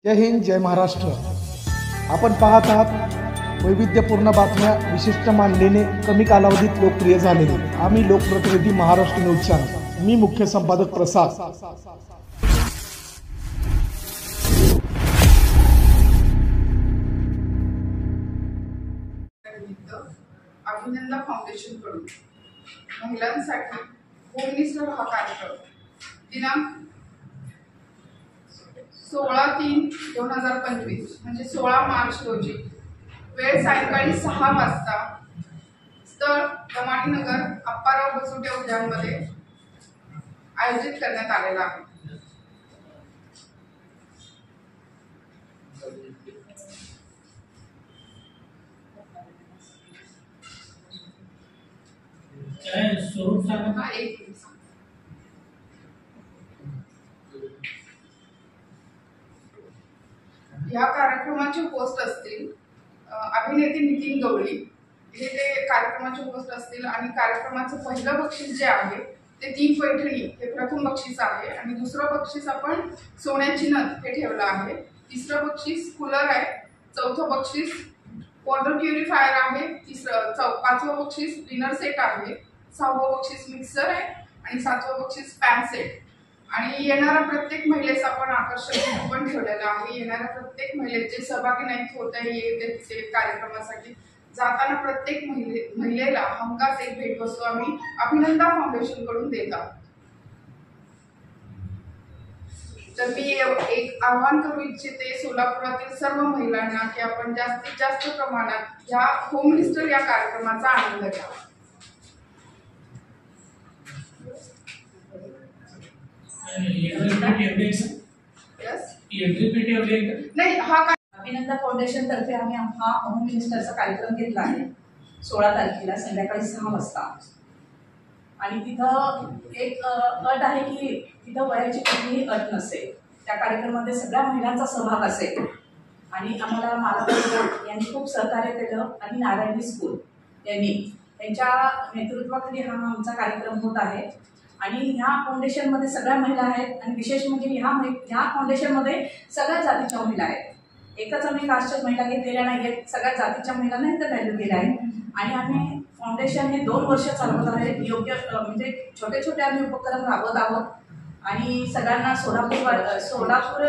जय हिंद, जय महाराष्ट्र. आपण पाहत आहात वैविध्यपूर्ण बातम्या विशिष्ट मानलेले कमी कालावधीत लोकप्रिय झालेले. आम्ही लोकप्रतिनिधी महाराष्ट्र न्यूज चॅनल. मी मुख्य संपादक प्रसाद. अभिनंदन फाउंडेशन कडून महिलांसाठी होम मिनिस्टर हा कार्यक्रम दिनांक 16/3/2025 म्हणजे 16 मार्च रोजी वेळ सायंकाळी 6 वाजता स्थळ कमानीनगर अप्पाराव बसुटे उद्यानमध्ये आयोजित करण्यात आलेला आहे. स्वरूप सांगा. या कार्यक्रमाचे होस्ट असतील अभिनेते नितीन गवळी, हे ते कार्यक्रमाचे होस्ट असतील. आणि कार्यक्रमाचं पहिलं बक्षीस जे आहे ते 3 पैठणी हे प्रथम बक्षीस आहे. आणि दुसरं बक्षीस आपण सोन्याची नथ हे ठेवलं आहे. तिसरं बक्षीस कूलर आहे. चौथं बक्षीस वॉटर प्युरिफायर आहे. पाचवं बक्षीस डिनर सेट आहे. 6वं बक्षीस मिक्सर आहे. आणि 7वं बक्षीस पॅन सेट. आणि येणाऱ्या प्रत्येक महिलेस आपण आकर्षक पण ठेवलेलं आहे. येणाऱ्या प्रत्येक महिलेचे सहभागी नाही होता येते कार्यक्रमासाठी जाताना प्रत्येक महिलेला हमखास एक भेटवस्तू आम्ही अभिनंदन फाउंडेशन कडून देत आहोत. तर मी एक आवाहन करू इच्छिते सोलापुरातील सर्व महिलांना की आपण जास्तीत जास्त प्रमाणात या होम मिनिस्टर या कार्यक्रमाचा आनंद घ्यावा. नाही, हा अभिनंदन फाउंडेशन तर्फे आम्ही हा होम मिनिस्टरचा कार्यक्रम घेतला आहे 16 तारखेला संध्याकाळी 6 वाजता. आणि तिथं एक अट आहे की तिथं वयाची कुठलीही अट नसेल. त्या कार्यक्रमामध्ये सगळ्या महिलांचा सहभाग असेल. आणि आम्हाला मालाबार यांनी खूप सहकार्य केलं. आणि नारायणी स्कूल यांनी त्यांच्या नेतृत्वाखाली हा आमचा कार्यक्रम होत आहे. आणि ह्या फाउंडेशनमध्ये सगळ्या महिला आहेत. आणि विशेष म्हणजे ह्या फाउंडेशनमध्ये सगळ्या जातीच्या महिला आहेत. एकच आम्ही कास्टच्या महिला घेतलेल्या नाही आहेत, सगळ्या जातीच्या महिलांना इथं व्हॅल्यू दिलं आहे. आणि आम्ही फाउंडेशन हे 2 वर्ष चालवत आहे. योग्य म्हणजे छोटे छोटे आम्ही उपक्रम राबवत आहोत. आणि सगळ्यांना सोलापूर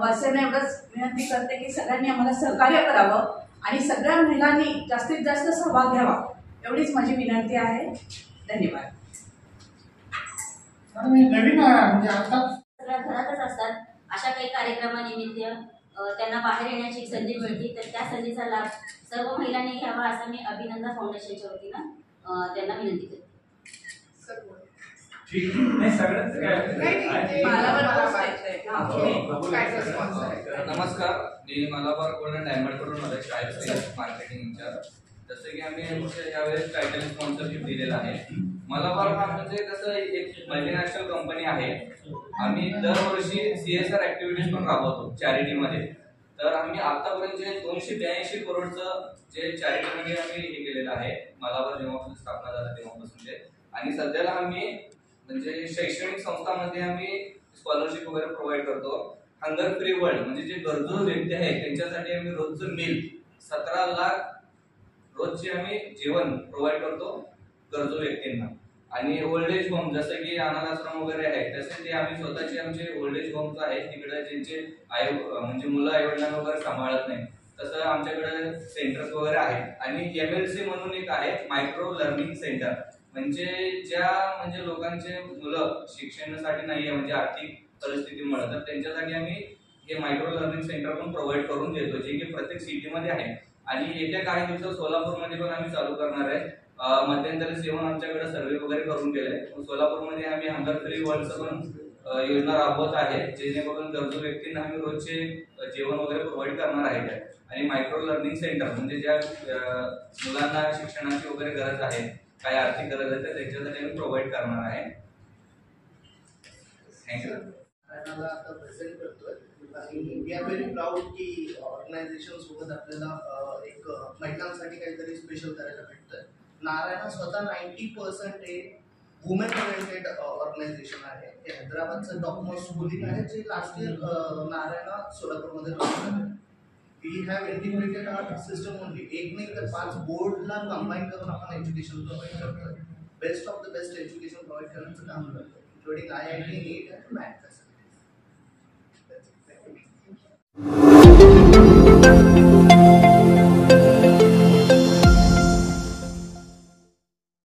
वासियांना एवढंच विनंती करते की सगळ्यांनी आम्हाला सहकार्य करावं आणि सगळ्या महिलांनी जास्तीत जास्त सहभाग घ्यावा, एवढीच माझी विनंती आहे. धन्यवाद. नवीन म्हणजे आता सगळ्या घरातच असतात. अशा काही कार्यक्रमानिमित्त त्यांना बाहेर येण्याची एक संधी मिळते. तर त्या संधीचा लाभ सर्व महिलांनी घ्यावा असं मी अभिनंदन फाउंडेशनच्या वतीनं त्यांना विनंती करते. नमस्कार, मी मलाबार गोल्डन डायमंड कडून मध्ये सेल्स मार्केटिंग इंचार्ज. जसं की आम्ही यावेळेस टायटल स्पॉन्सरशिप दिलेला आहे. मलाबार हा म्हणजे कसं एक मल्टीनॅशनल कंपनी आहे. आम्ही दरवर्षी CSR ऍक्टिव्हिटीज पण राबवतो चॅरिटीमध्ये. तर आम्ही आतापर्यंत 282 करोडचं जे चॅरिटीमध्ये आम्ही हे केलेलं आहे मलाबार जेव्हापासून स्थापना झाला तेव्हापासून. आणि सध्याला आम्ही म्हणजे शैक्षणिक संस्थांमध्ये आम्ही स्कॉलरशिप वगैरे प्रोव्हाइड करतो. हंगर फ्री वर्ल्ड म्हणजे जे गरजू व्यक्ती आहेत त्यांच्यासाठी आम्ही रोजचं मील 17 लाख रोजचे आम्ही जेवण प्रोव्हाइड करतो गरजू व्यक्तींना. आणि ओल्ड एज होम जसं की अनाथ आश्रम वगैरे आहे तसे ते आम्ही स्वतःचे आमचे ओल्ड एज होम्स आहेत तिकडे ज्यांचे म्हणजे मुलं आईवडिलांना वगैरे सांभाळत नाही तसं आमच्याकडे सेंटर्स वगैरे आहेत. आणि MLC म्हणून एक आहे मायक्रो लर्निंग सेंटर. म्हणजे ज्या म्हणजे लोकांचे मुलं शिक्षणासाठी नाही आहे म्हणजे आर्थिक परिस्थितीमुळे तर त्यांच्यासाठी आम्ही हे मायक्रो लर्निंग सेंटर पण प्रोव्हाइड करून देतो जे की प्रत्येक सिटीमध्ये आहे. आणि येत्या काही दिवसात सोलापूरमध्ये पण आम्ही चालू करणार आहे. मध्यंतरी येऊन आमच्याकडे सर्वे वगैरे करून गेले. सोलापूरमध्ये आम्ही हंगर फ्री वर्ल्डचं पण योजना राबवत आहे जेणेकरून गरजू व्यक्तींना आम्ही रोजचे जेवण वगैरे प्रोव्हाइड करणार आहे. आणि मायक्रो लर्निंग सेंटर म्हणजे ज्या मुलांना शिक्षणाची वगैरे गरज आहे काही आर्थिक गरज आहे तर त्याच्यासाठी आम्ही प्रोव्हाइड करणार आहे. थँक्यू. आता प्रेझेंट करतोय आणि वी आर व्हेरी प्राऊड की ऑर्गनायझेशन सोबत आपल्याला एक महिलांसाठी काहीतरी स्पेशल करायला भेटतंय. नारायण स्वतः 90% वुमेन ओरिएंटेड ऑर्गनायझेशन आहे. हे हैदराबादचं डॉक्युमेंट स्कूलिंग आहे जे लास्ट इयर नारायणा सोलापूरमध्ये लॉन्च झालं. We have integrated our system only. एक नाही तर 5 बोर्डला कंबाईन करून आपण एज्युकेशन प्रोव्हाइड करतोय. Best of the best education provide करण्याचं काम करतोय, इन्क्लुडिंग IIT, NEET आणि मॅथ फॅसिलिटीज.